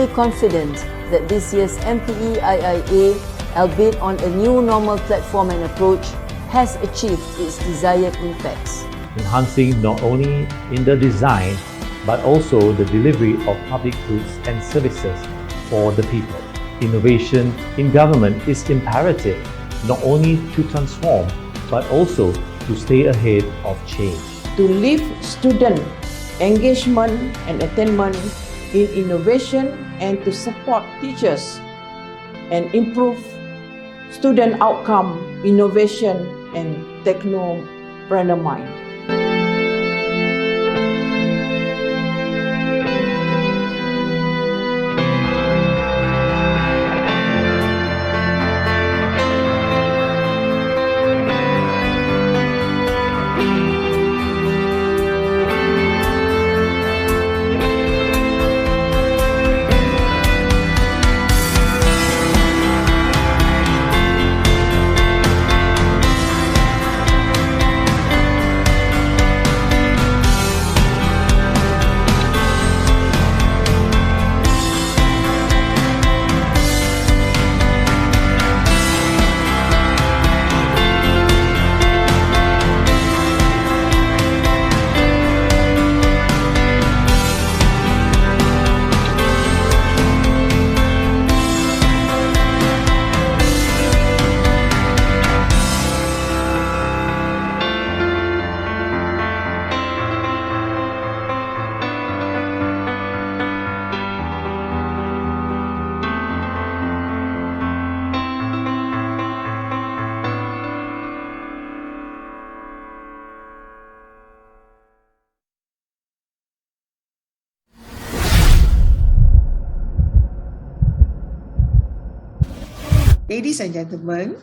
fully confident that this year's MPE-IIA, albeit on a new normal platform and approach, has achieved its desired impacts. Enhancing not only in the design but also the delivery of public goods and services for the people. Innovation in government is imperative not only to transform but also to stay ahead of change. To lift student engagement and attainment in innovation and to support teachers and improve student outcome, innovation and technopreneur mind. Ladies and gentlemen,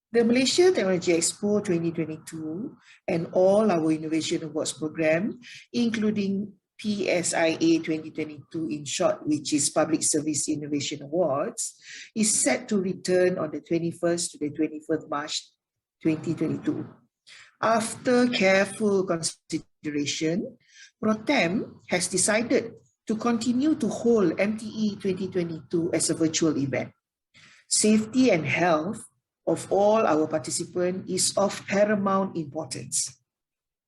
the Malaysia Technology Expo 2022 and all our Innovation Awards program, including PSIA 2022 in short, which is Public Service Innovation Awards, is set to return on the 21st to the 24th March 2022. After careful consideration, ProTem has decided to continue to hold MTE 2022 as a virtual event. Safety and health of all our participants is of paramount importance.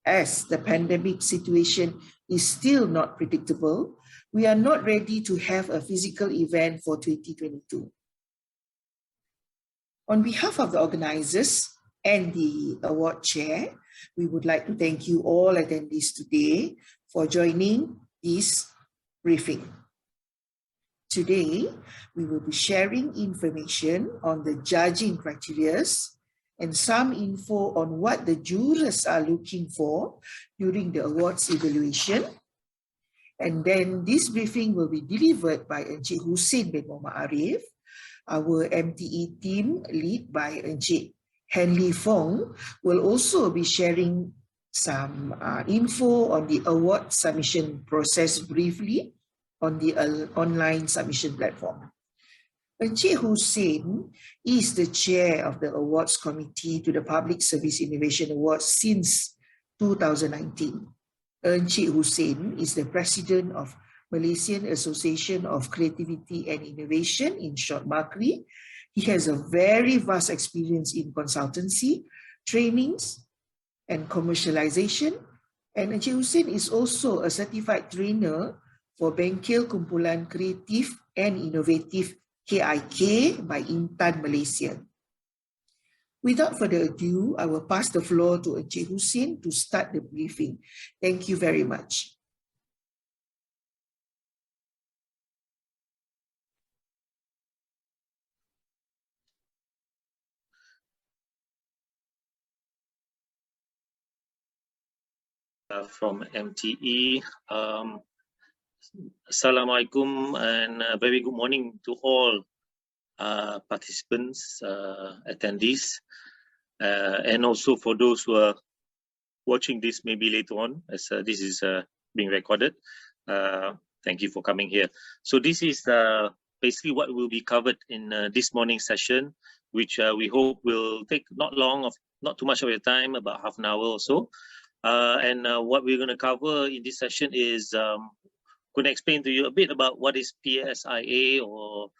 As the pandemic situation is still not predictable, we are not ready to have a physical event for 2022. On behalf of the organizers and the award chair, we would like to thank you all attendees today for joining this briefing. Today, we will be sharing information on the judging criteria and some info on what the jurors are looking for during the awards evaluation. And then this briefing will be delivered by Encik Hussein bin Muhammad Arif, our MTE team led by Encik Henley Fong, will also be sharing some info on the award submission process briefly on the online submission platform. Encik Hussein is the chair of the awards committee to the Public Service Innovation Awards since 2019. Encik Hussein is the president of Malaysian Association of Creativity and Innovation, in short MACRI. He has a very vast experience in consultancy, trainings, and commercialization. And Encik Hussein is also a certified trainer for Bengkel Kumpulan Kreatif and Inovatif KIK by Intan Malaysia. Without further ado, I will pass the floor to Encik Hussein to start the briefing. Thank you very much. From MTE. Assalamualaikum and a very good morning to all participants, attendees, and also for those who are watching this maybe later on, as this is being recorded. Thank you for coming here. So this is basically what will be covered in this morning's session, which we hope will take not too much of your time, about half an hour or so. And what we're going to cover in this session is going to explain to you a bit about what is PSIA, or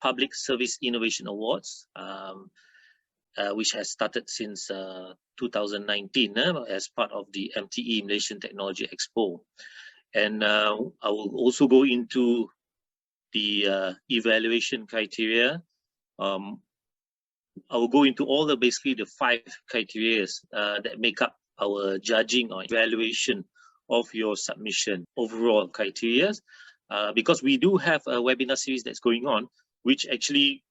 Public Service Innovation Awards, which has started since 2019 as part of the MTE, Malaysian Technology Expo. And I will also go into the evaluation criteria. I will go into all the basically the 5 criteria that make up our judging or evaluation of your submission overall criteria, because we do have a webinar series that's going on, which actually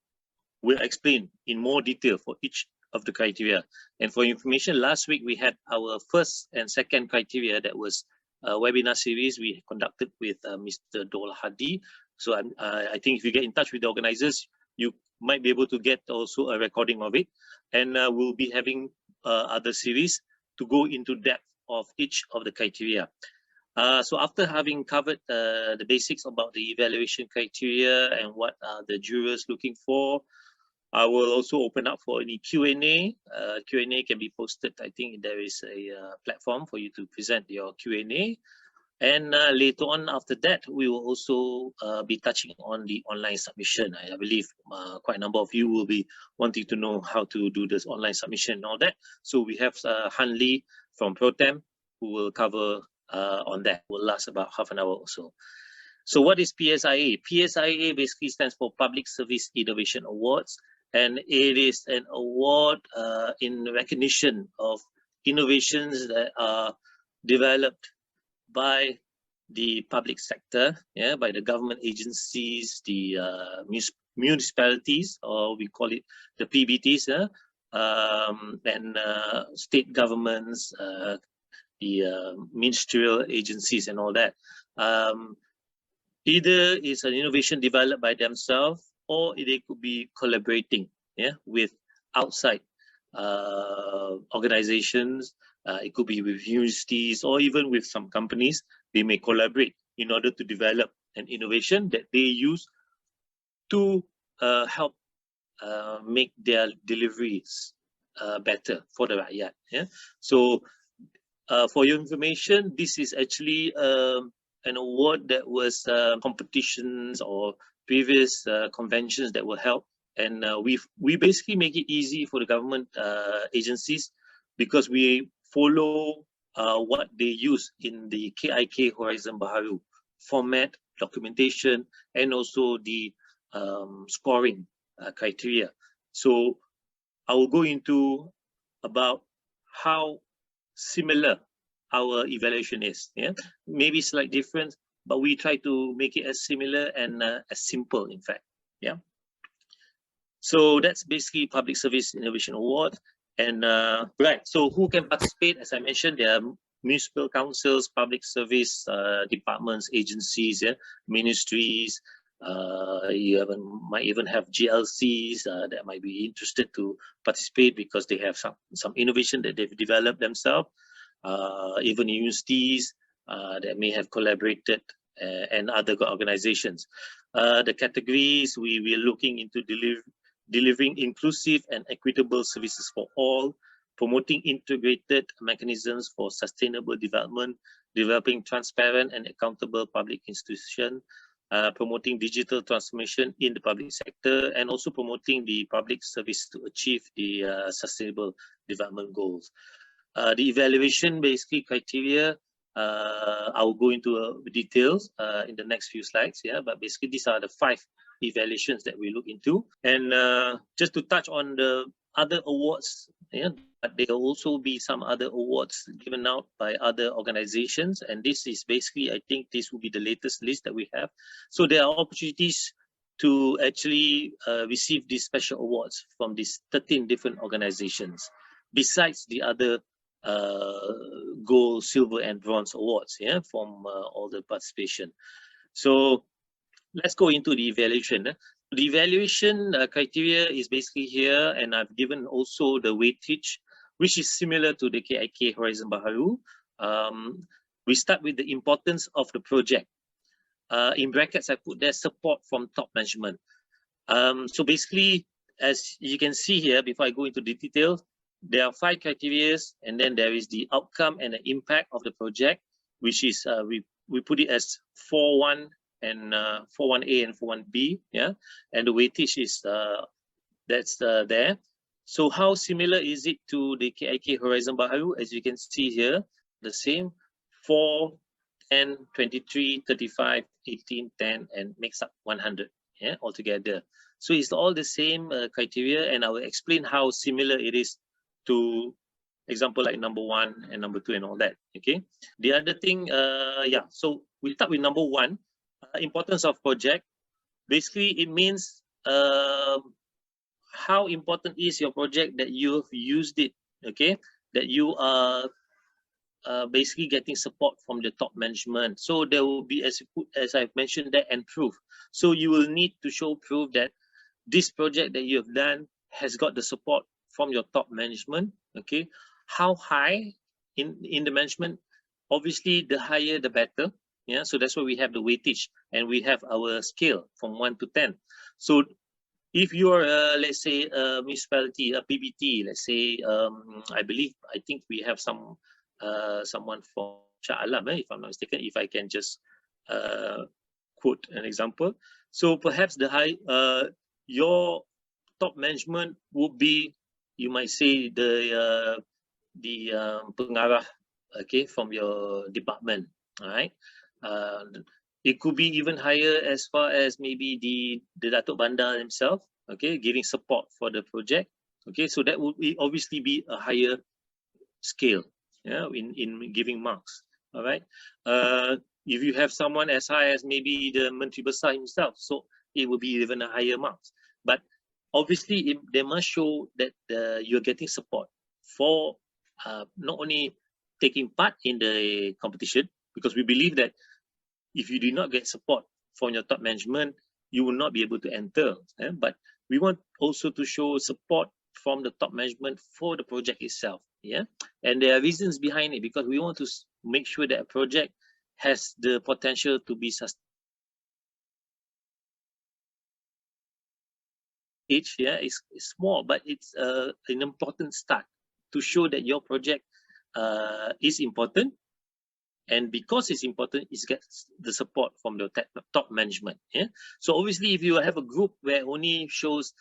will explain in more detail for each of the criteria. And for information, last week we had our first and second criteria, that was a webinar series we conducted with Mr. Dol Hadi. So I think if you get in touch with the organizers, you might be able to get also a recording of it. And we'll be having other series to go into depth of each of the criteria. So after having covered the basics about the evaluation criteria and what are the jurors looking for, I will also open up for any Q&A. Q&A can be posted. I think there is a platform for you to present your Q&A. And later on after that, we will also be touching on the online submission. I believe quite a number of you will be wanting to know how to do this online submission and all that. So we have Han Lee from ProTem who will cover on that. Will last about half an hour or so. So what is PSIA? PSIA basically stands for Public Service Innovation Awards, and it is an award in recognition of innovations that are developed by the public sector, by the government agencies, the municipalities, or we call it the PBTs, and state governments, the ministerial agencies and all that. Either it's an innovation developed by themselves, or they could be collaborating with outside organizations. It could be with universities or even with some companies. They may collaborate in order to develop an innovation that they use to help make their deliveries better for the rakyat. So for your information, this is actually an award that was competitions or previous conventions that were held, and we basically make it easy for the government agencies, because we follow what they use in the KIK Horizon Baharu format, documentation, and also the scoring criteria. So I will go into about how similar our evaluation is. Maybe slight difference, but we try to make it as similar and as simple, in fact. So that's basically Public Service Innovation Award. And right, so who can participate? As I mentioned, there are municipal councils, public service departments, agencies, ministries. You might even have GLCs that might be interested to participate because they have some innovation that they've developed themselves. Even universities that may have collaborated, and other organizations. The categories, we're looking into delivering inclusive and equitable services for all, promoting integrated mechanisms for sustainable development, developing transparent and accountable public institutions, promoting digital transformation in the public sector, and also promoting the public service to achieve the sustainable development goals. The evaluation basically criteria, I'll go into details in the next few slides, but basically these are the 5 evaluations that we look into. And just to touch on the other awards, but there will also be some other awards given out by other organizations, and this is basically, I think this will be the latest list that we have. So there are opportunities to actually receive these special awards from these 13 different organizations, besides the other gold, silver, and bronze awards from all the participation. So let's go into the evaluation. The evaluation criteria is basically here, and I've given also the weightage, which is similar to the KIK Horizon Baharu. We start with the importance of the project. In brackets, I put there support from top management. So basically, as you can see here, before I go into the details, there are 5 criteria, and then there is the outcome and the impact of the project, which is we put it as 4.1 and 4.1A and 4.1B, yeah, and the weightage is that's there. So how similar is it to the KIK Horizon Baharu? As you can see here, the same 4, 10, 23, 35, 18, 10, and makes up 100, yeah, altogether. So it's all the same criteria, and I will explain how similar it is to example like number 1 and number 2 and all that. Okay. The other thing, yeah. So we start with number 1, importance of project. Basically, it means how important is your project that you have used it. Okay, that you are basically getting support from the top management. So there will be, as I've mentioned, that and proof. So you will need to show proof that this project that you have done has got the support from your top management. Okay, how high in the management? Obviously, the higher the better. Yeah, so that's why we have the weightage, and we have our scale from 1 to 10. So if you're let's say a municipality, a PBT, let's say I think we have someone from Shah Alam, if I'm not mistaken, if I can just quote an example. So perhaps your top management would be, you might say, the pengarah, okay, from your department. All right. It could be even higher as far as maybe the Datuk Bandar himself, okay, giving support for the project. Okay, so that would obviously be a higher scale, yeah, in giving marks. All right. If you have someone as high as maybe the Menteri Besar himself, so it will be even a higher marks. But obviously, they must show that you're getting support for not only taking part in the competition, because we believe that if you do not get support from your top management, you will not be able to enter. But we want also to show support from the top management for the project itself. Yeah, and there are reasons behind it, because we want to make sure that a project has the potential to be sustained. Yeah, is small, but it's an important start to show that your project is important. And because it's important, it gets the support from the top management. Yeah. So obviously, if you have a group where only shows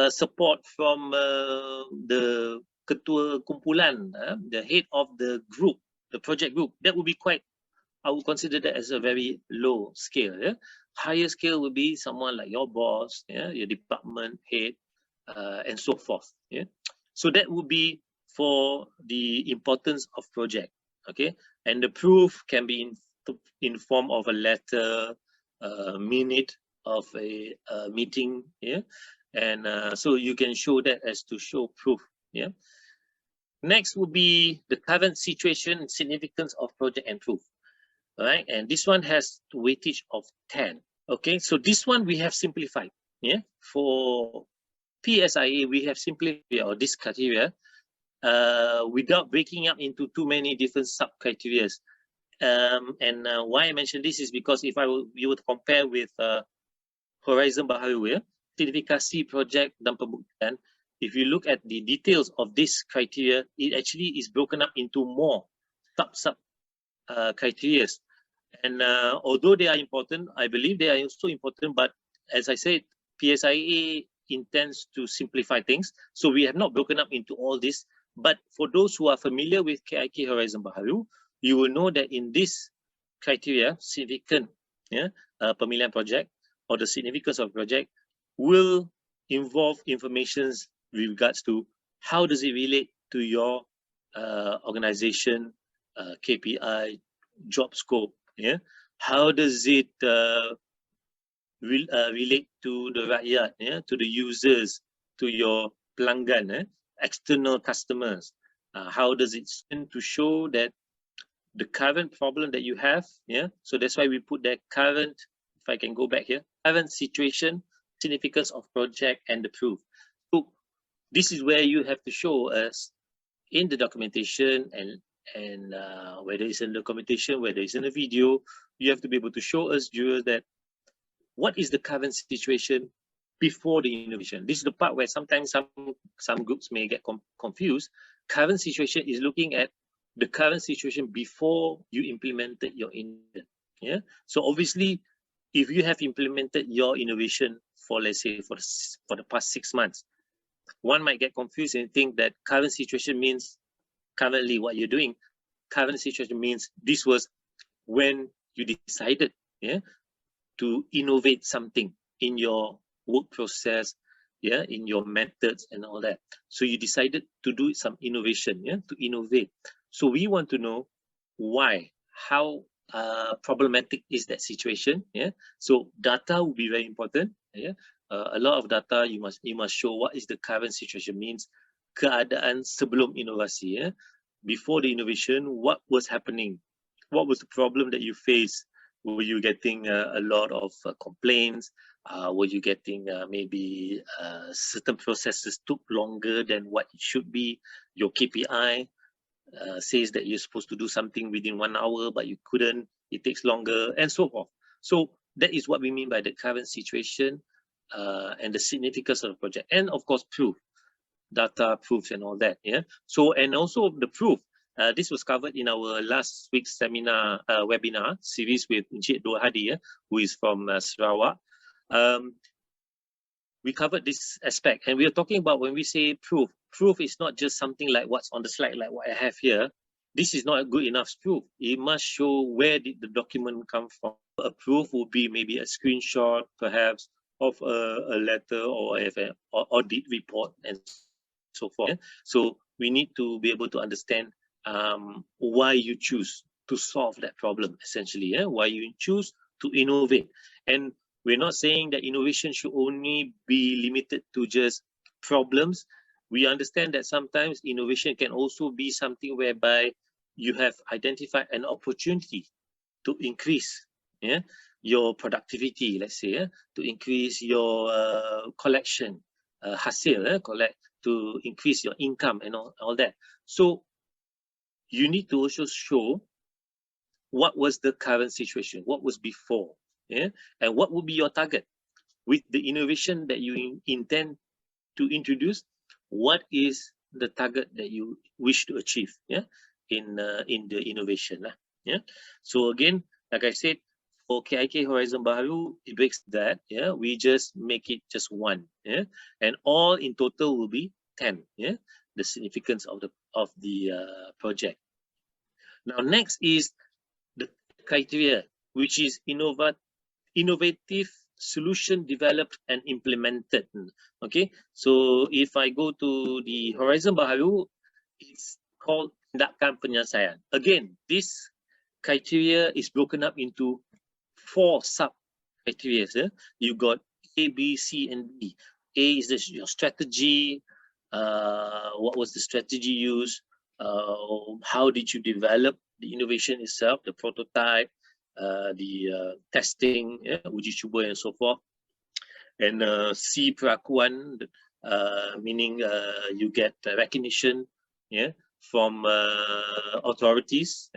support from the ketua kumpulan, the head of the group, the project group, that would be quite, I would consider that as a very low scale. Yeah. Higher scale would be someone like your boss, yeah, your department head, and so forth. Yeah. So that would be for the importance of project. Okay, and the proof can be in form of a letter, minute of a meeting. Yeah, and so you can show that as to show proof. Yeah. Next would be the current situation and significance of project and proof. All right, and this one has weightage of 10. Okay, so this one we have simplified. Yeah, for PSIA we have simplified or this criteria without breaking up into too many different sub criteria. And why I mention this is because if you would compare with Horizon Baharu, certifikasi project dan pembuktian, if you look at the details of this criteria, it actually is broken up into more sub criteria. And although they are important, I believe they are also important, but as I said, PSIA intends to simplify things. So we have not broken up into all this. But for those who are familiar with KIK Horizon Baharu, you will know that in this criteria, significant pemilihan project or the significance of project will involve information with regards to how does it relate to your organization, KPI, job scope. Yeah, how does it relate to the rakyat, to the users, to your pelanggan, external customers? How does it tend to show that the current problem that you have? Yeah, so that's why we put that current. If I can go back here, current situation, significance of project, and the proof. So this is where you have to show us in the documentation, and whether it's in the documentation, whether it's in a video, you have to be able to show us, viewers, that what is the current situation before the innovation. This is the part where sometimes some groups may get confused. Current situation is looking at the current situation before you implemented your innovation. Yeah. So obviously, if you have implemented your innovation for, let's say, for the past 6 months, one might get confused and think that current situation means currently what you're doing. Current situation means this was when you decided, yeah, to innovate something in your work process, yeah, in your methods and all that. So you decided to do some innovation, yeah, to innovate. So we want to know why, how problematic is that situation, yeah. So data will be very important, yeah. A lot of data you must show what is the current situation means, keadaan sebelum inovasi, yeah. Before the innovation, what was happening, what was the problem that you faced. Were you getting a lot of complaints? Were you getting maybe certain processes took longer than what it should be? Your KPI says that you're supposed to do something within 1 hour, but you couldn't. It takes longer, and so forth. So that is what we mean by the current situation and the significance of the project, and of course, proof, data, proofs, and all that. Yeah. So, and also the proof. This was covered in our last week's seminar webinar series with Encik Dua Hadi, who is from Sarawak. We covered this aspect, and we are talking about when we say proof. Proof is not just something like what's on the slide, like what I have here. This is not a good enough proof. It must show where did the document come from. A proof would be maybe a screenshot, perhaps, of a letter or an audit report and so forth. So we need to be able to understand why you choose to solve that problem, essentially, why you choose to innovate. And we're not saying that innovation should only be limited to just problems. We understand that sometimes innovation can also be something whereby you have identified an opportunity to increase your productivity, let's say, to increase your collection, hasil, to increase your income and all that. So you need to also show what was the current situation, what was before, and what would be your target with the innovation that you intend to introduce. What is the target that you wish to achieve, in the innovation, So again, like I said, for KIK Horizon Baharu, it breaks that, we just make it just 1, and all in total will be 10, the significance of the project. Now, next is the criteria, which is innovative solution developed and implemented. Okay, so if I go to the Horizon Baharu, it's called tindakan penyelesaian. Again, this criteria is broken up into 4 sub criteria. You got A, B, C, and D. A is your strategy. What was the strategy used? How did you develop the innovation itself, the prototype, the testing, uji cuba, and so forth. And C, perakuan, meaning you get recognition, from authorities,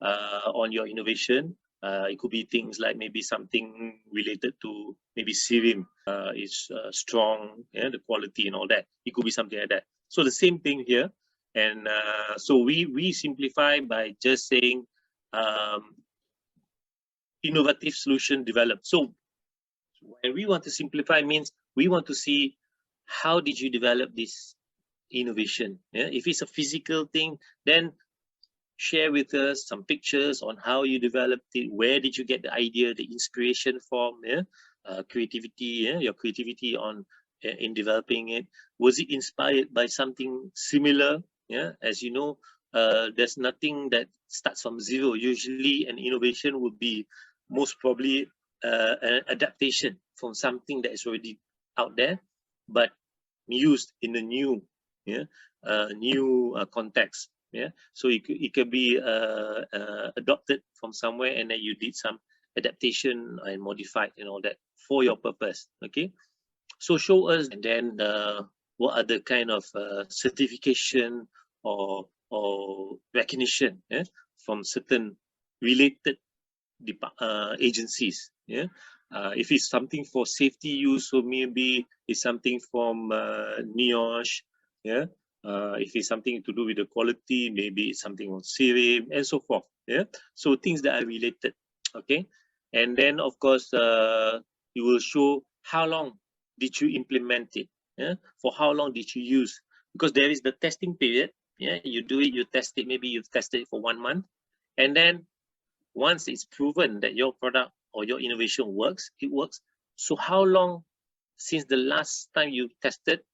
on your innovation. It could be things like maybe something related to maybe Sirim is strong, the quality and all that. It could be something like that. So the same thing here. And so we simplify by just saying innovative solution developed. So when we want to simplify, means we want to see how did you develop this innovation. If it's a physical thing, then share with us some pictures on how you developed it. Where did you get the idea, the inspiration from? Creativity, your creativity in developing it. Was it inspired by something similar? As you know, there's nothing that starts from zero. Usually an innovation would be most probably an adaptation from something that is already out there, but used in a new context. So it could be adopted from somewhere, and then you did some adaptation and modified and all that for your purpose. Okay, so show us, and then what other kind of certification or recognition from certain related agencies. If it's something for safety use, so maybe it's something from NIOSH. If it's something to do with the quality, maybe it's something on Sirim and so forth. So things that are related Okay, and then of course you will show how long did you implement it, yeah? For how long did you use, because there is the testing period. Yeah, you do it, you test it, maybe you've tested it for 1 month, and then once it's proven that your product or your innovation works, it works. So how long since the last time you tested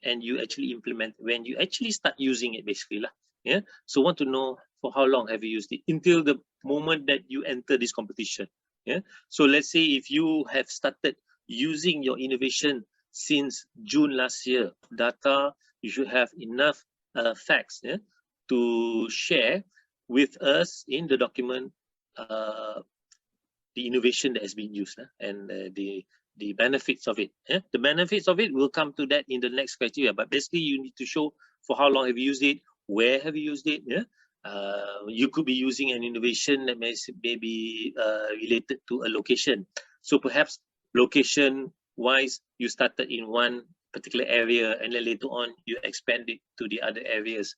and you actually implement, when you actually start using it, basically lah. Yeah, so want to know for how long have you used it until the moment that you enter this competition. Yeah, so let's say if you have started using your innovation since June last year, data, you should have enough facts, yeah, to share with us in the document the innovation that has been used, and the benefits of it. Yeah? The benefits of it will come to that in the next criteria. But basically, you need to show for how long have you used it, where have you used it. Yeah, you could be using an innovation that may be related to a location. So perhaps location-wise, you started in one particular area, and then later on you expand it to the other areas.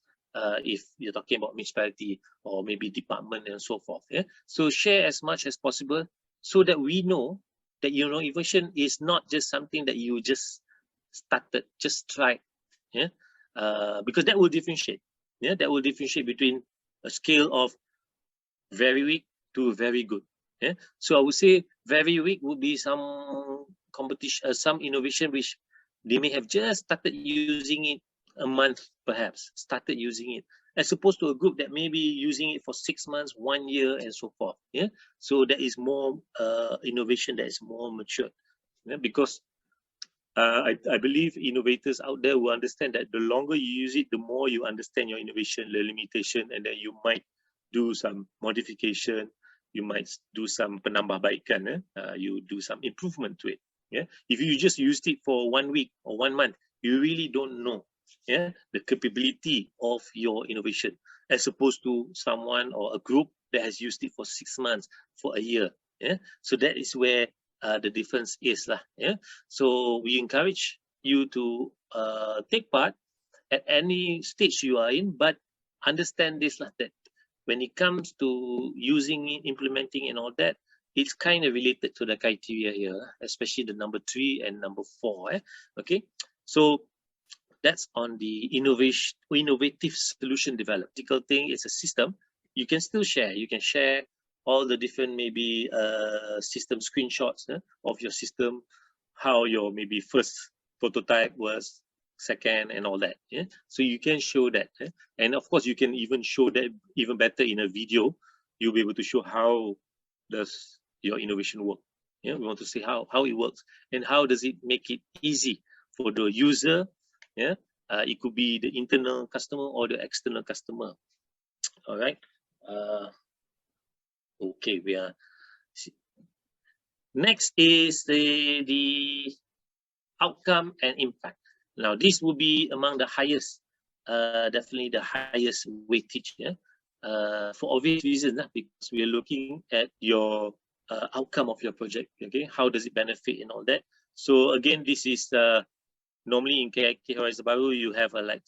If you're talking about municipality or maybe department and so forth. Yeah, so share as much as possible so that we know that innovation is not just something that you just started, just tried. Yeah, because that will differentiate. Yeah, that will differentiate between a scale of very weak to very good. Yeah, so I would say very weak would be some competition, some innovation which they may have just started using it a month, perhaps started using it, as opposed to a group that may be using it for 6 months, 1 year, and so forth. Yeah, so that is more innovation that is more mature. Yeah, because I believe innovators out there will understand that the longer you use it, the more you understand your innovation, the limitation, and then you might do some modification, you might do some penambahbaikan, you do some improvement to it. Yeah, if you just used it for 1 week or 1 month, you really don't know, yeah, the capability of your innovation, as opposed to someone or a group that has used it for 6 months, for a year. Yeah, so that is where the difference is lah. Yeah, so we encourage you to take part at any stage you are in, but understand this lah, that when it comes to using it, implementing and all that, it's kind of related to the criteria here, especially the number 3 and number 4. Okay, so that's on the innovative solution developed. Difficult thing is a system. You can still share. You can share all the different maybe system screenshots of your system, how your maybe first prototype was, second, and all that. Yeah, so you can show that, and of course you can even show that even better in a video. You'll be able to show how does your innovation work. Yeah, we want to see how it works and how does it make it easy for the user. Yeah, it could be the internal customer or the external customer. All right. Okay, we are. Next is the outcome and impact. Now, this will be among the highest, definitely the highest weightage. Yeah, for obvious reasons, because we are looking at your outcome of your project. Okay, how does it benefit and all that. So again, this is normally in KIK Horizon Baru, you have a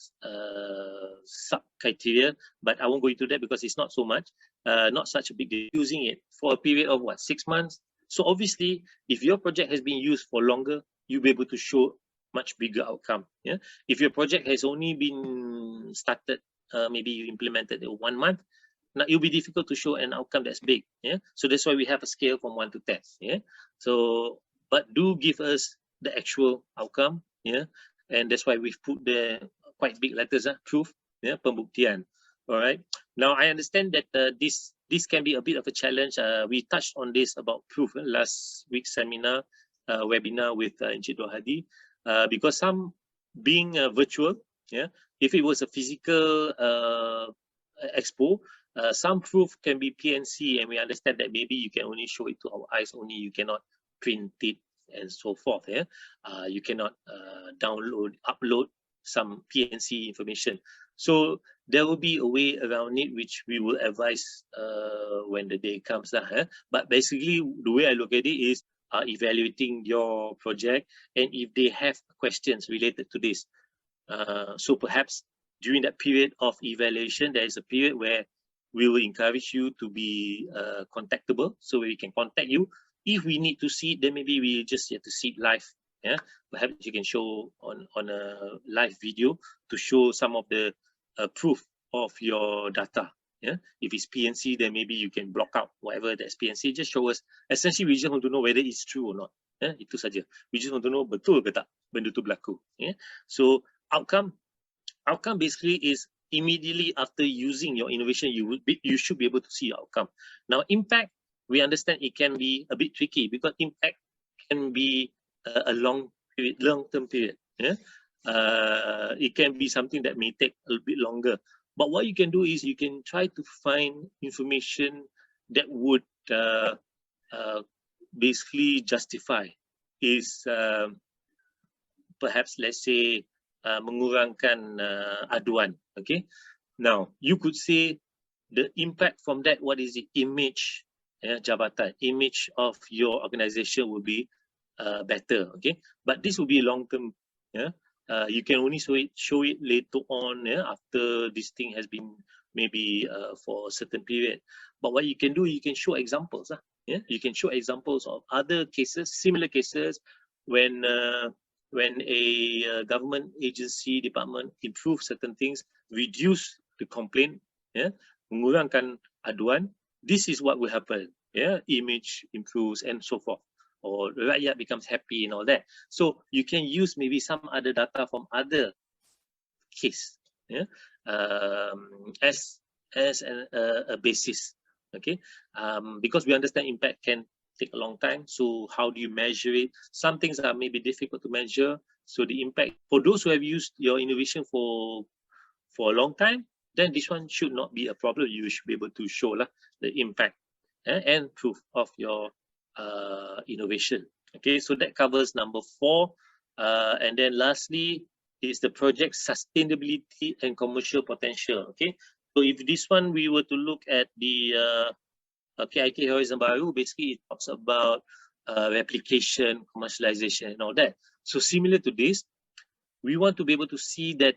sub criteria, but I won't go into that because it's not so much, not such a big deal. Using it for a period of what, 6 months. So obviously, if your project has been used for longer, you'll be able to show much bigger outcome. Yeah, if your project has only been started, maybe you implemented it 1 month, now it'll be difficult to show an outcome that's big. Yeah, so that's why we have a scale from 1 to 10. Yeah, so but do give us the actual outcome. Yeah, and that's why we've put the quite big letters, proof, yeah, pembuktian. All right. Now I understand that this can be a bit of a challenge. We touched on this about proof last week's seminar, webinar with Encik Dor Hadi, because some being virtual, yeah, if it was a physical expo, some proof can be PNC, and we understand that maybe you can only show it to our eyes only. You cannot print it and so forth. Yeah, you cannot upload some PNC information. So there will be a way around it, which we will advise when the day comes. But basically, the way I look at it is evaluating your project, and if they have questions related to this, so perhaps during that period of evaluation, there is a period where we will encourage you to be contactable, so we can contact you. If we need to see it, then maybe we just have to see it live. Yeah, perhaps you can show on a live video to show some of the proof of your data. Yeah, if it's PNC, then maybe you can block out whatever that's PNC. Just show us. Essentially, we just want to know whether it's true or not. Yeah, itu saja. We just want to know betul ke tak benda tu berlaku. Yeah, so outcome basically is immediately after using your innovation, you should be able to see your outcome. Now, impact, we understand it can be a bit tricky because impact can be a long-term period. Yeah, it can be something that may take a little bit longer. But what you can do is you can try to find information that would basically justify is perhaps, let's say, mengurangkan aduan. Okay, now you could say the impact from that, what is the image, jabatan, image of your organization will be better. Okay, but this will be long term. Yeah, you can only show it later on, after this thing has been maybe for a certain period. But what you can do, you can show examples. Yeah, you can show examples of other cases, similar cases, when a government agency department improve certain things, reduce the complaint, mengurangkan aduan, this is what will happen. Image improves and so forth, or rakyat becomes happy and all that. So you can use maybe some other data from other case, as a basis. Okay, because we understand impact can take a long time. So how do you measure it? Some things are maybe difficult to measure. So the impact for those who have used your innovation for a long time, then this one should not be a problem. You should be able to show the impact and proof of your innovation. Okay, so that covers number 4. And then lastly is the project sustainability and commercial potential. Okay, so if this one we were to look at the KIK Horizon Baru, basically it talks about replication, commercialization and all that. So similar to this, we want to be able to see that,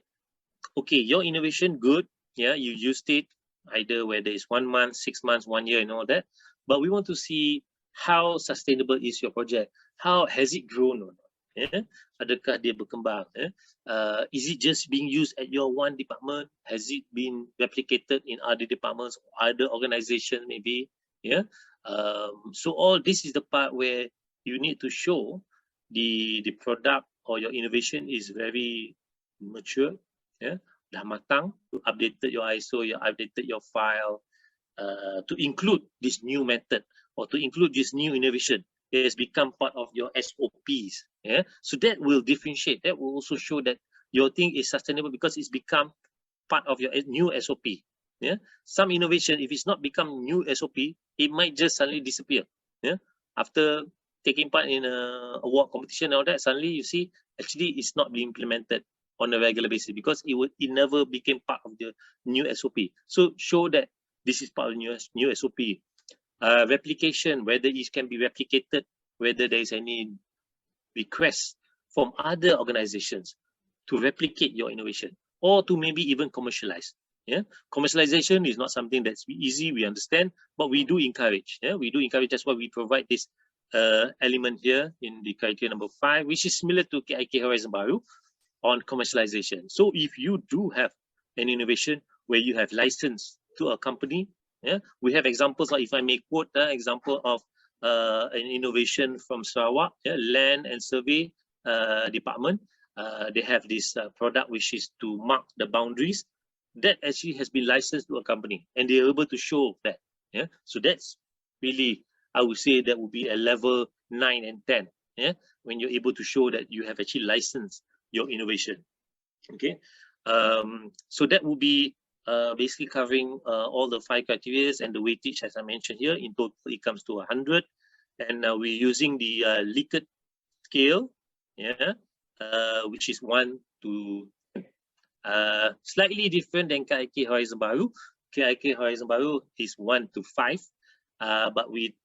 okay, your innovation, good, you used it, either whether it's 1 month, 6 months, 1 year and all that, but we want to see how sustainable is your project, how has it grown or not. Adakah dia berkembang? Is it just being used at your one department? Has it been replicated in other departments, other organizations maybe? So all this is the part where you need to show the product or your innovation is very mature, dah matang, you updated your ISO, you updated your file, to include this new method or to include this new innovation. It has become part of your SOPs. So that will differentiate. That will also show that your thing is sustainable because it's become part of your new SOP. Some innovation, if it's not become new SOP, it might just suddenly disappear. After taking part in a award competition and all that, suddenly you see actually it's not being implemented on a regular basis because it never became part of the new SOP. So show that this is part of the new SOP. Replication, whether it can be replicated, whether there is any request from other organizations to replicate your innovation or to maybe even commercialize. Commercialization is not something that's easy, we understand, but we do encourage. We do encourage. That's why we provide this element here in the criteria number 5, which is similar to KIK Horizon Baru on commercialization. So if you do have an innovation where you have license to a company, we have examples, like if I may quote the example of an innovation from Sarawak, Land and Survey Department. They have this product which is to mark the boundaries that actually has been licensed to a company, and they are able to show that. So that's really, I would say that would be a level 9 and 10. When you're able to show that you have actually licensed your innovation. Okay, so that would be basically covering all the 5 criteria, and the weightage, as I mentioned here, in total it comes to 100, and we're using the Likert scale, which is 1 to slightly different than KIK Horizon Baru. KIK Horizon Baru is 1 to 5, but we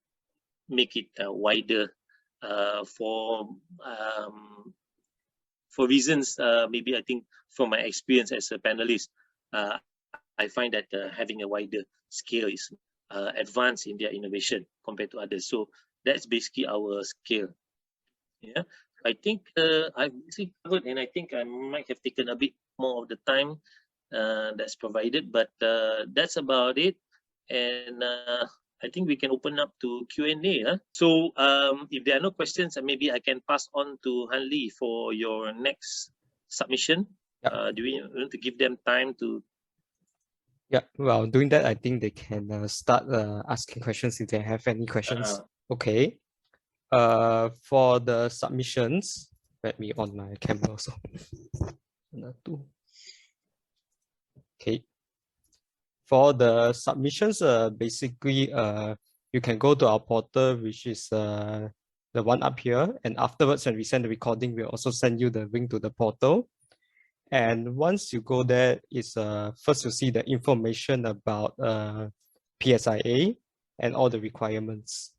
make it wider for reasons maybe I think from my experience as a panelist. I find that having a wider scale is advanced in their innovation compared to others. So that's basically our scale. Yeah, I think I've basically covered, and I think I might have taken a bit more of the time that's provided, but that's about it. And I think we can open up to Q&A. Huh? So if there are no questions, maybe I can pass on to Hanli for your next submission. Yep. Do we want to give them time to? Yeah, well, doing that, I think they can start asking questions if they have any questions. Okay. For the submissions, let me on my camera also. Okay. For the submissions, basically, you can go to our portal, which is the one up here. And afterwards, when we send the recording, we'll also send you the link to the portal. And once you go there, is first you see the information about PSIA and all the requirements.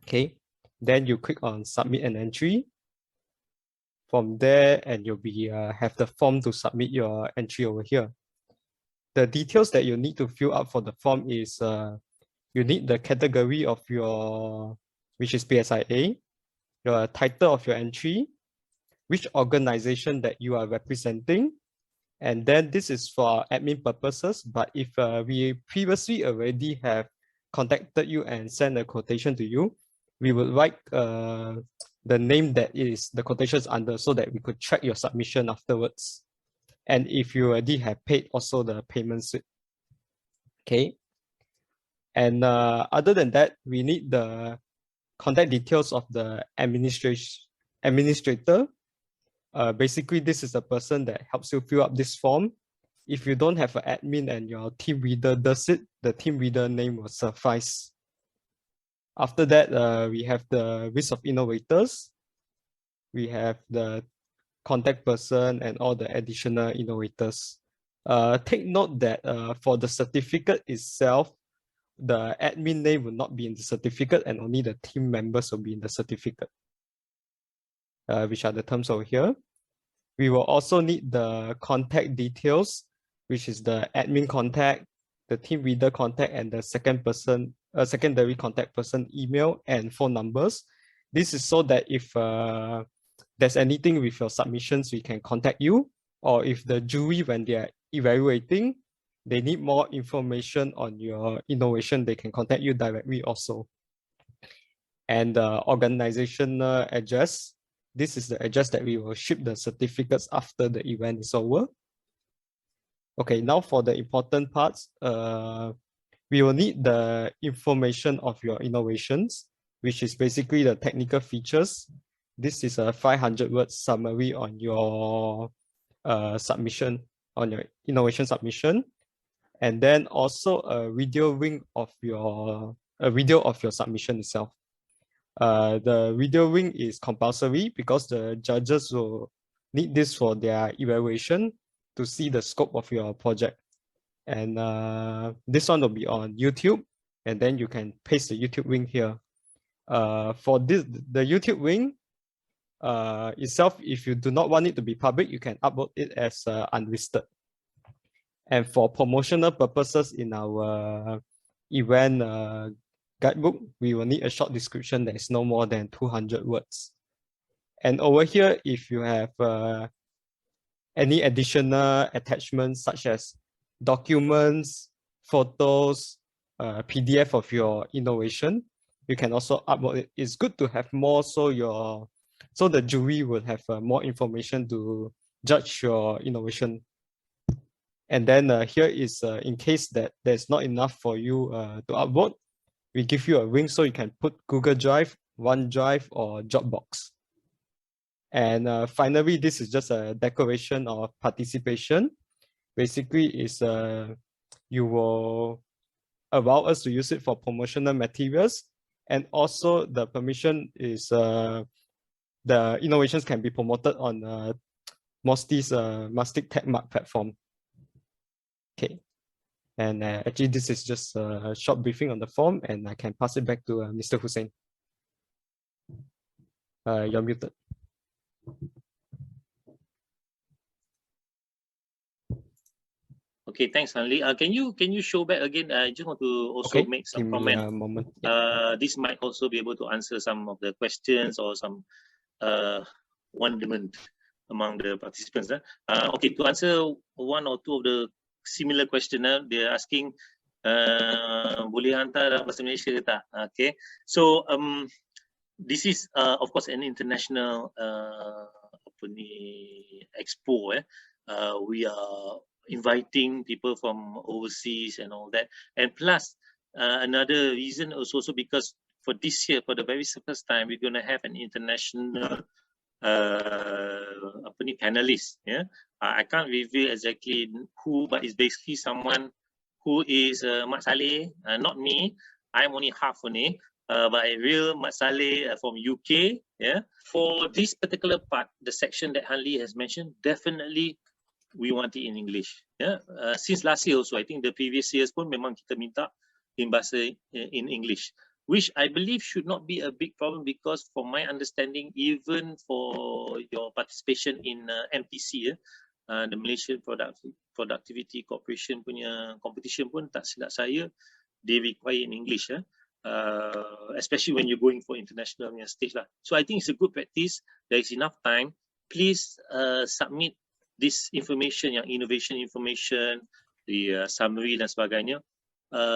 Okay. Then you click on submit an entry. From there, and you'll be have the form to submit your entry over here. The details that you need to fill up for the form is you need the category of your, which is PSIA, your title of your entry, which organization that you are representing, and then this is for admin purposes. But if we previously already have contacted you and sent a quotation to you, we would like the name that is the quotation is under, so that we could track your submission afterwards. And if you already have paid, also the payment slip. Okay. And other than that, we need the contact details of the administrator. Basically, this is the person that helps you fill up this form. If you don't have an admin and your team leader does it, the team leader name will suffice. After that, we have the list of innovators. We have the contact person and all the additional innovators. Take note that for the certificate itself, the admin name will not be in the certificate, and only the team members will be in the certificate, which are the terms over here. We will also need the contact details, which is the admin contact, the team leader contact, and the secondary contact person email and phone numbers. This is so that if there's anything with your submissions, we can contact you, or if the jury, when they are evaluating, they need more information on your innovation, they can contact you directly also. And the organizational address, this is the address that we will ship the certificates after the event is over. Okay, now for the important parts, we will need the information of your innovations, which is basically the technical features. This is a 500-word summary on your submission, on your innovation submission. And then also a video link of your submission itself. The video link is compulsory because the judges will need this for their evaluation to see the scope of your project. And this one will be on YouTube, and then you can paste the YouTube link here. For this, the YouTube link itself, if you do not want it to be public, you can upload it as unlisted. And for promotional purposes in our event guidebook, we will need a short description that is no more than 200 words. And over here, if you have any additional attachments such as documents, photos, PDF of your innovation, you can also upload it. It's good to have more, so the jury will have more information to judge your innovation. And then here is in case that there's not enough for you to upload, we give you a link so you can put Google Drive, OneDrive, or Dropbox. And finally, this is just a declaration of participation. Basically, is you will allow us to use it for promotional materials, and also the permission is the innovations can be promoted on MOSTI's Mastic Techmark platform. Okay, and actually this is just a short briefing on the form, and I can pass it back to Mr. Hussein. You're muted. Okay, thanks, Hanli. Can you show back again? I just want to also Okay, make give some me comment. a moment. Yeah. This might also be able to answer some of the questions or some wonderment among the participants. Okay, to answer one or two of the similar question, they're asking, boleh hantar dalam bahasa Malaysia ke tak? Okay, so this is of course an international expo. We are inviting people from overseas and all that, and plus another reason is also because for this year, for the very first time, we're going to have an international panelist. I can't reveal exactly who, but it's basically someone who is Mat Saleh, not me. I'm only half only, but a real Mat Saleh from UK. For this particular part, the section that Hanli has mentioned, definitely we want it in English. Since last year also, I think the previous years pun memang kita minta in bahasa in English, which I believe should not be a big problem, because from my understanding, even for your participation in MPC, the Malaysian Productivity Corporation punya competition pun, tak silap saya, they require in English, especially when you're going for international stage lah. So I think it's a good practice. There is enough time. Please submit this information, yang innovation information, the summary dan sebagainya.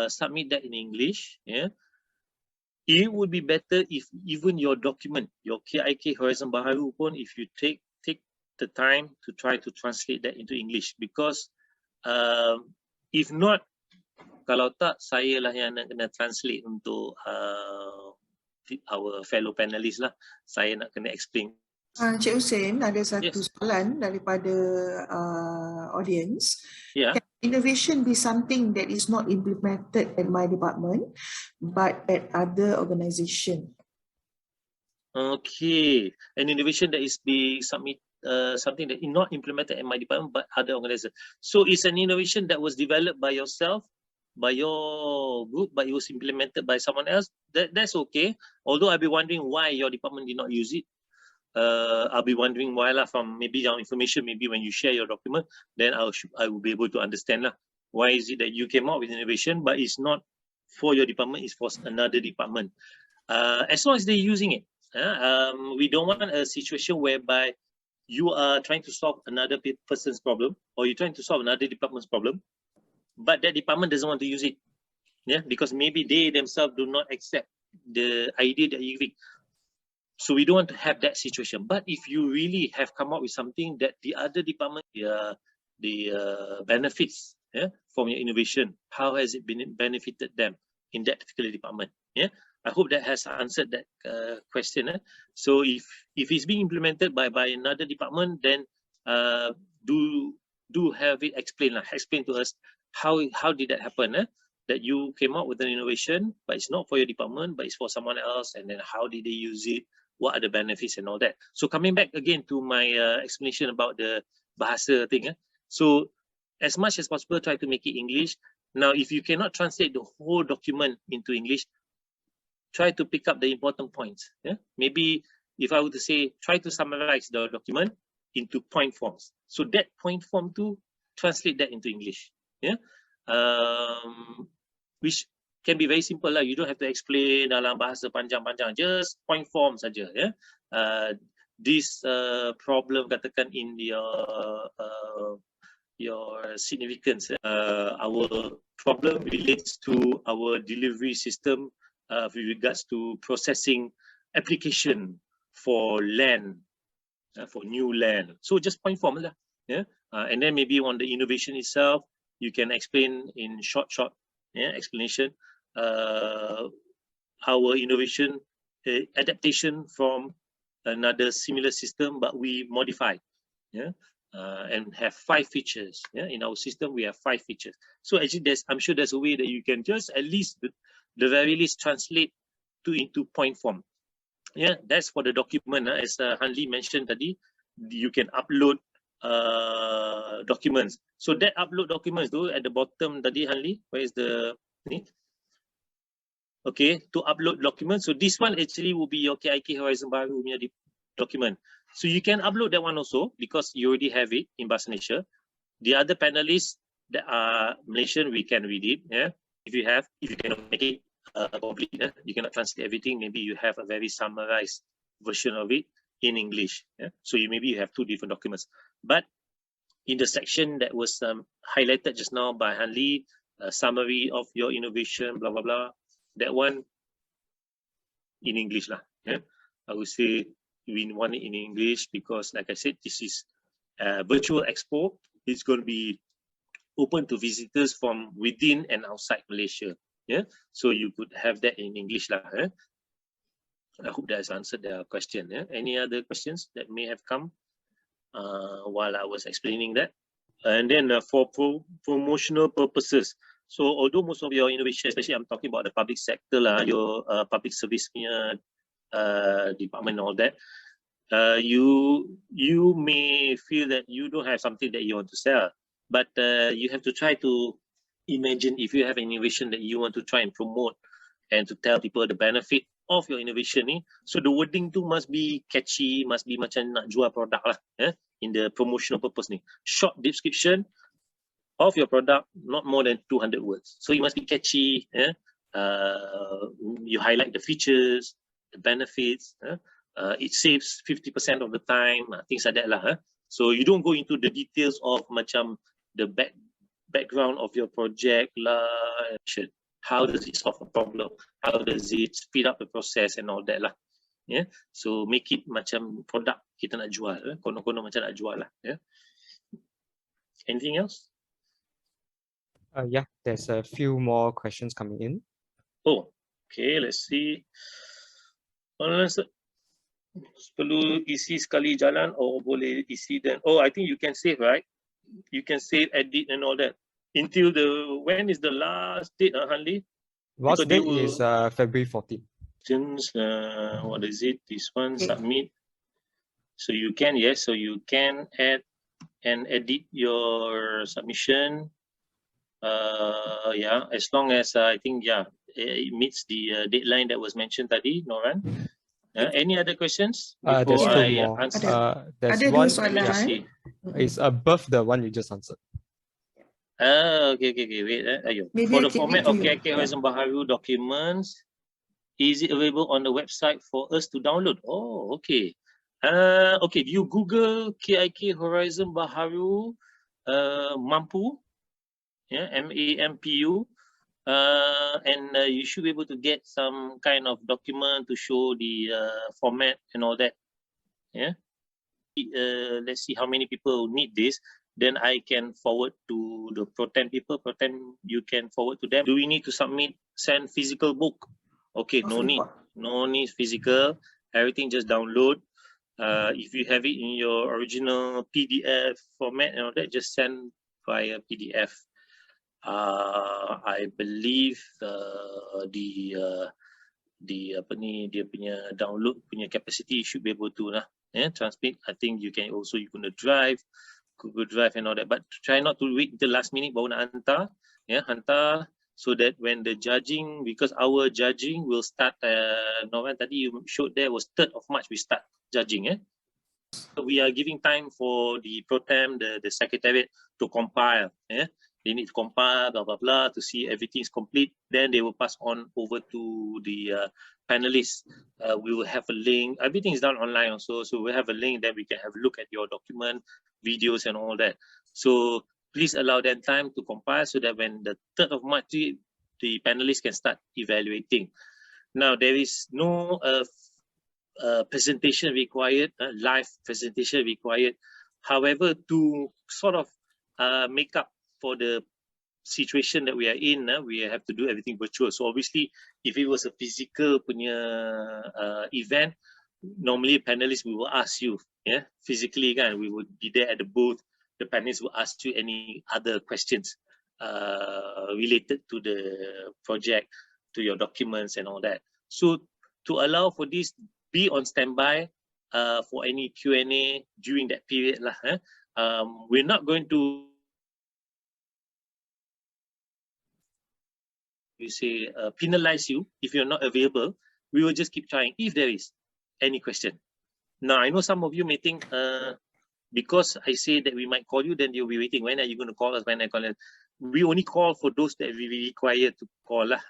Submit that in English. It would be better if even your document, your KIK Horizon Baharu pun, if you take the time to try to translate that into English, because if not, kalau tak, saya lah yang nak kena translate untuk our fellow panelists lah. Saya nak kena explain. Cik Hussein, ada satu Yes. soalan daripada audience. Yeah. Can innovation be something that is not implemented in my department, but at other organisation? Okay, an innovation that is being something that is not implemented in my department but other organizations. So it's an innovation that was developed by yourself, by your group, but it was implemented by someone else. That's okay. Although I'll be wondering why your department did not use it. I'll be wondering why lah. From maybe your information, maybe when you share your document, then I will be able to understand lah. Why is it that you came up with innovation, but it's not for your department, it's for another department. As long as they're using it. We don't want a situation whereby you are trying to solve another person's problem, or you're trying to solve another department's problem, but that department doesn't want to use it. Because maybe they themselves do not accept the idea that you're giving. So we don't want to have that situation. But if you really have come up with something that the other department, the benefits from your innovation, how has it been benefited them in that particular department? I hope that has answered that question. So if it's being implemented by another department, then do have it explained. Explain to us how did that happen? That you came up with an innovation, but it's not for your department, but it's for someone else, and then how did they use it? What are the benefits and all that? So coming back again to my explanation about the bahasa thing. So as much as possible, try to make it English. Now, if you cannot translate the whole document into English, try to pick up the important points. Maybe if I were to say, try to summarize the document into point forms. So that point form to translate that into English. Which can be very simple lah. You don't have to explain dalam bahasa panjang-panjang. Just point form saja. This problem, katakan in your significance. Our problem relates to our delivery system with regards to processing application for land, for new land. So just point form lah. And then maybe on the innovation itself, you can explain in short explanation our innovation adaptation from another similar system, but we modify. And have 5 features. In our system, we have 5 features. So actually, I'm sure there's a way that you can just at least, the very least, translate into point form. That's for the document. As Hanli mentioned tadi, you can upload documents. So that upload documents though at the bottom tadi, Hanli, where is the okay, to upload documents. So this one actually will be your KIK Horizon Baru document. So you can upload that one also because you already have it in Bahasa Malaysia. The other panelists, that are Malaysian, we can read it. Yeah, if you cannot make it complete, you cannot translate everything. Maybe you have a very summarized version of it in English. Yeah, so maybe you have two different documents. But in the section that was highlighted just now by Hanli, summary of your innovation, blah blah blah, that one in English lah. Yeah, I would say we want it in English because, like I said, this is a virtual expo. It's going to be open to visitors from within and outside Malaysia. Yeah, so you could have that in English lah. I hope that has answered the question. Yeah, any other questions that may have come while I was explaining that? And then for promotional purposes. So although most of your innovation, especially I'm talking about the public sector lah, your public service department and all that, you may feel that you don't have something that you want to sell, but you have to try to imagine if you have an innovation that you want to try and promote and to tell people the benefit of your innovation ni. So the wording tu must be catchy, must be macam nak jual produk lah, in the promotional purpose ni. Short description of your product, not more than 200 words. So it must be catchy. You highlight the features, the benefits. It saves 50% of the time, things like that lah. So you don't go into the details of macam the background of your project lah. How does it solve a problem? How does it speed up the process and all that lah? Yeah. So make it macam produk kita nak jual, kono-kono macam nak jual lah. Yeah. Anything else? Yeah, there's a few more questions coming in. Oh, okay. Let's see. Perlu isi sekali jalan or boleh isi dan? Oh, I think you can save, right? You can save, edit and all that. Until when is the last date, Hanli? Last date is February 14th. What is it? This one, submit. So you can, yes, so you can add and edit your submission. Yeah, as long as I think, yeah, it meets the deadline that was mentioned tadi, Noran. Any other questions? There's two more. There's one. It's above the one you just answered. Okay, wait. For the format of KIK Horizon Baharu documents, is it available on the website for us to download? Oh, okay. Okay, you Google KIK Horizon Baharu Mampu, yeah, MAMPU, and you should be able to get some kind of document to show the format and all that. Yeah. Let's see how many people need this. Then I can forward to the Pro-Tem people. Pro-Tem, you can forward to them. Do we need to send physical book? Okay, no need. No need physical. Everything just download. If you have it in your original PDF format and all that, just send via PDF. I believe the apa ni, dia punya download punya capacity should be able to lah. Yeah, transmit. I think you can also gonna drive, Google Drive and all that, but try not to wait until last minute baru nak hantar. Yeah, hantar so that when the judging, because our judging will start. Norman tadi you showed there was 3rd of March we start judging. So we are giving time for the Pro-Tem, the secretariat to compile. Yeah, they need to compile, blah blah blah, to see everything is complete. Then they will pass on over to the panelists. We will have a link. Everything is done online also, so we have a link that we can have a look at your document, videos and all that. So please allow them time to compile so that when the 3rd of March, the panelists can start evaluating. Now, there is no presentation required, live presentation required. However, to sort of make up for the situation that we are in, we have to do everything virtual. So obviously, if it was a physical punya event, normally panelists we will ask you, yeah, physically kan, we would be there at the booth. The panelists will ask you any other questions related to the project, to your documents and all that. So to allow for this, be on standby for any Q&A during that period lah. We're not going to penalize you if you're not available. We will just keep trying if there is any question. Now, I know some of you may think, because I say that we might call you, then you'll be waiting. When are you going to call us? When I call it? we only call for those that we require to call lah.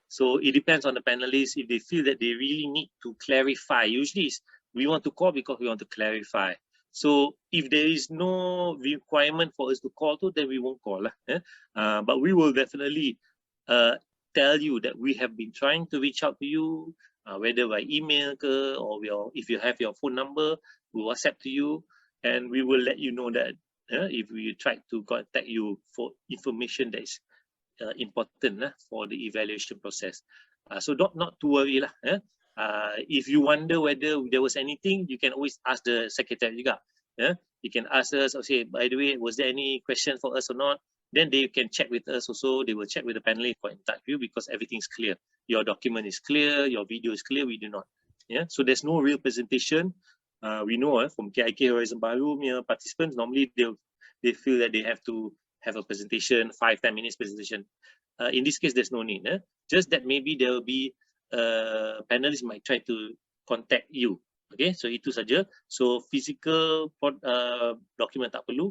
So it depends on the panelists if they feel that they really need to clarify. Usually we want to call because we want to clarify. So if there is no requirement for us to call to, then we won't call lah. But we will definitely tell you that we have been trying to reach out to you, whether by email or if you have your phone number, we will WhatsApp to you, and we will let you know that if we try to contact you for information that is important for the evaluation process. So not to worry lah. If you wonder whether there was anything, you can always ask the secretary juga. You can ask us, say, by the way, was there any question for us or not? Then they can check with us also. They will check with the panelists for in touch with you because everything's clear. Your document is clear, your video is clear, we do not. So there's no real presentation. We know from KIK Horizon Baru participants, normally they feel that they have to have a presentation, 5-10 minutes presentation. In this case, there's no need. Just that maybe there will be panelists might try to contact you. Okay, so itu saja. So physical document tak perlu.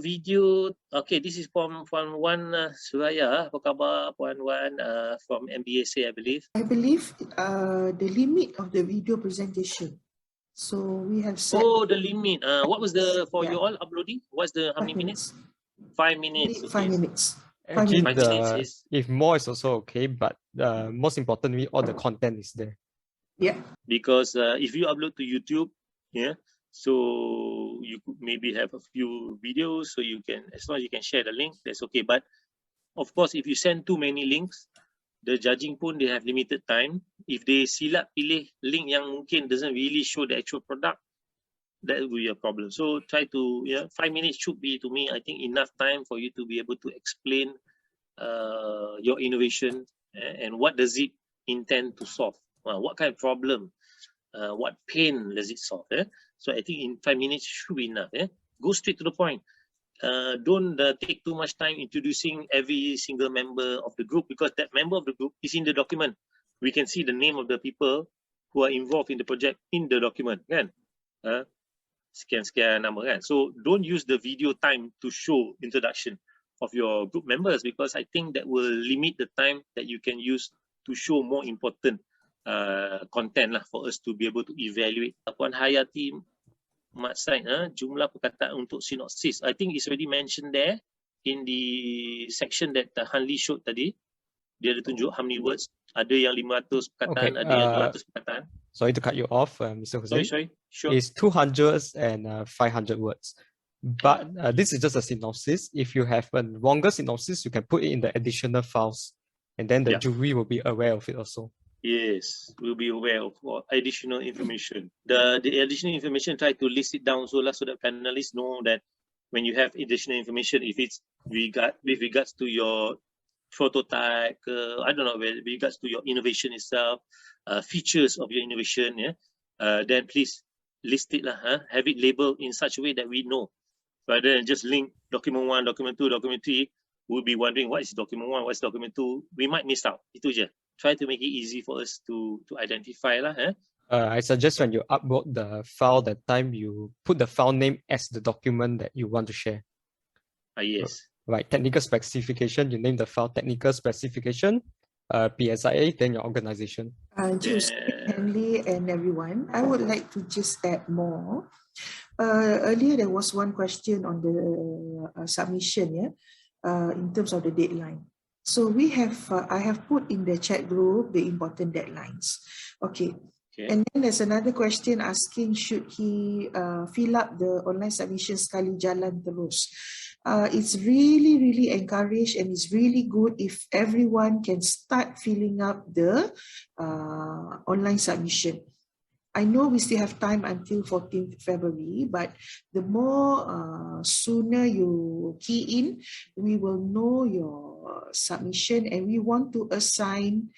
Video. Okay, this is from Wan Suraya. Apa khabar Puan Wan from MBSA, I believe. I believe the limit of the video presentation. So we have set. Oh, the limit. What was the for you all uploading? What's the how many minutes? 5 minutes. 5 minutes. Actually, 5 minutes is, if more is also okay, but most importantly, all the content is there. Yeah. Because if you upload to YouTube, so you could maybe have a few videos, so you can, as long as you can share the link, that's okay. But of course, if you send too many links, the judging pun, they have limited time. If they silap pilih link yang mungkin doesn't really show the actual product, that will be a problem. So try to, 5 minutes should be, to me, I think enough time for you to be able to explain your innovation and what does it intend to solve. What kind of problem, what pain does it solve? So I think in 5 minutes should be enough. Go straight to the point. Don't take too much time introducing every single member of the group, because that member of the group is in the document. We can see the name of the people who are involved in the project in the document. Kan? Sekian-sekian nama kan. So don't use the video time to show introduction of your group members, because I think that will limit the time that you can use to show more important content lah for us to be able to evaluate. Puan Hayati Mat Said, jumlah perkataan untuk sinopsis. I think it's already mentioned there in the section that Hanli showed tadi. Dia ada tunjuk how many words. Ada yang 500 perkataan, ada yang 200 perkataan. Sorry to cut you off, Mr. Hussein. Sorry, sure. It's 200 and 500 words. But this is just a synopsis. If you have a longer synopsis, you can put it in the additional files, and then the jury will be aware of it also. Yes, we'll be aware of additional information. The additional information, try to list it down so that panelists know that when you have additional information, if it's with regards to your prototype, I don't know, with regards to your innovation itself, features of your innovation, then please list it lah. Have it labeled in such a way that we know, rather than just link document 1, document 2, document 3. We'll be wondering what is document 1, what is document 2. We might miss out. Itu je. Try to make it easy for us to identify lah. I suggest when you upload the file, that time you put the file name as the document that you want to share. Yes. Right, technical specification, you name the file technical specification, PSIA, then your organization. Just Henley and everyone, I would like to just add more. Earlier there was one question on the submission, in terms of the deadline. So we have, I have put in the chat group the important deadlines. Okay. And then there's another question asking, should he fill up the online submission sekali jalan terus? It's really, really encouraged, and it's really good if everyone can start filling up the online submission. I know we still have time until 14th February, but the more sooner you key in, we will know your submission, and we want to assign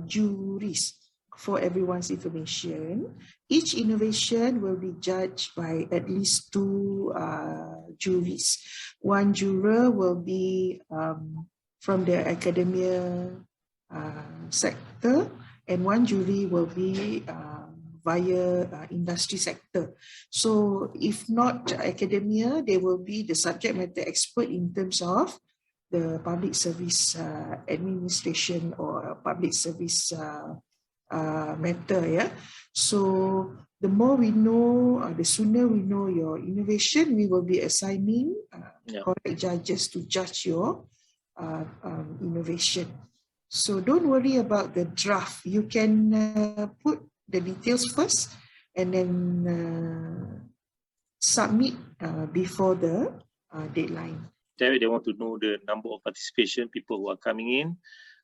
juries for everyone's information. Each innovation will be judged by at least 2 juries. One juror will be from the academia sector, and one jury will be via industry sector. So if not academia, they will be the subject matter expert in terms of the public service administration or public service matter. Yeah. So the more we know, the sooner we know your innovation, we will be assigning correct judges to judge your innovation. So don't worry about the draft. You can put the details first and then submit before the deadline. They want to know the number of participation, people who are coming in,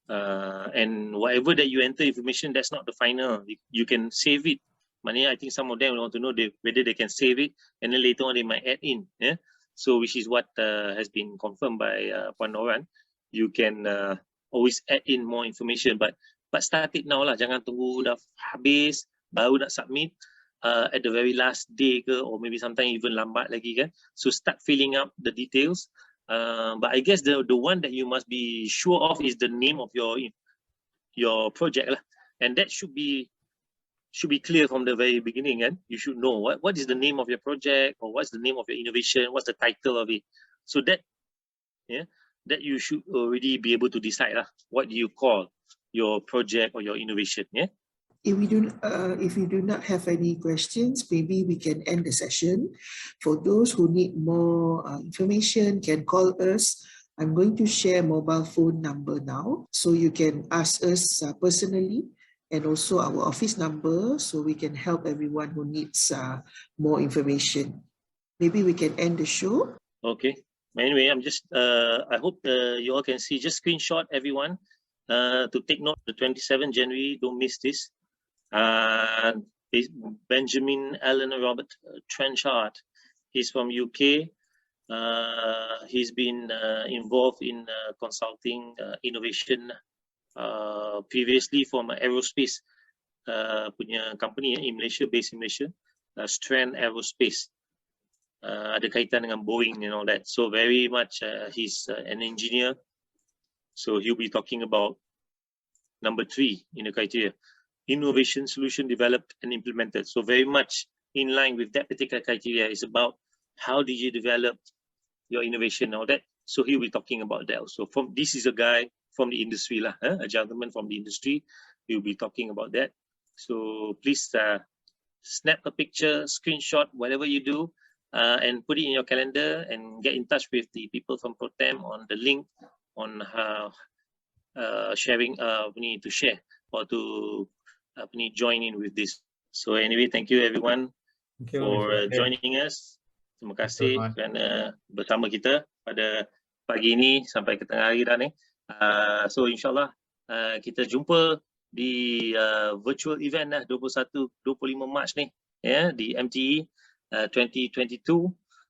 and whatever that you enter information, that's not the final. You can save it. I think some of them want to know whether they can save it, and then later on they might add in. Yeah. So which is what has been confirmed by Puan Noran. You can always add in more information, but start it now lah. Jangan tunggu dah habis baru nak submit at the very last day ke, or maybe sometimes even lambat lagi kan. So start filling up the details. But I guess the one that you must be sure of is the name of your project lah, and that should be clear from the very beginning. And you should know what is the name of your project, or what's the name of your innovation, what's the title of it, so that that you should already be able to decide what do you call your project or your innovation. If we do not have any questions, maybe we can end the session. For those who need more information, can call us. I'm going to share mobile phone number now, so you can ask us personally, and also our office number, so we can help everyone who needs more information. Maybe we can end the show. Okay. Anyway, I'm just I hope you all can see. Just screenshot everyone to take note. The 27th January, don't miss this. Benjamin Allen Robert Trenchard. He's from UK. He's been involved in consulting innovation previously from aerospace punya company in Malaysia, based in Malaysia, Strand Aerospace. Ada kaitan dengan Boeing and all that. So very much he's an engineer. So he'll be talking about number 3 in the criteria. Innovation solution developed and implemented. So very much in line with that particular criteria. Is about how did you develop your innovation and all that. So he'll be talking about that. So this is a guy from the industry lah, a gentleman from the industry. He'll be talking about that. So please snap a picture, screenshot, whatever you do, and put it in your calendar and get in touch with the people from Protem on the link on sharing we need to share or to join in with this. So anyway, thank you everyone for joining us. Terima kasih kerana bersama kita pada pagi ini sampai ke tengah hari dah ni. So insyaAllah kita jumpa di virtual event lah 21-25 Mac ni, di MTE 2022.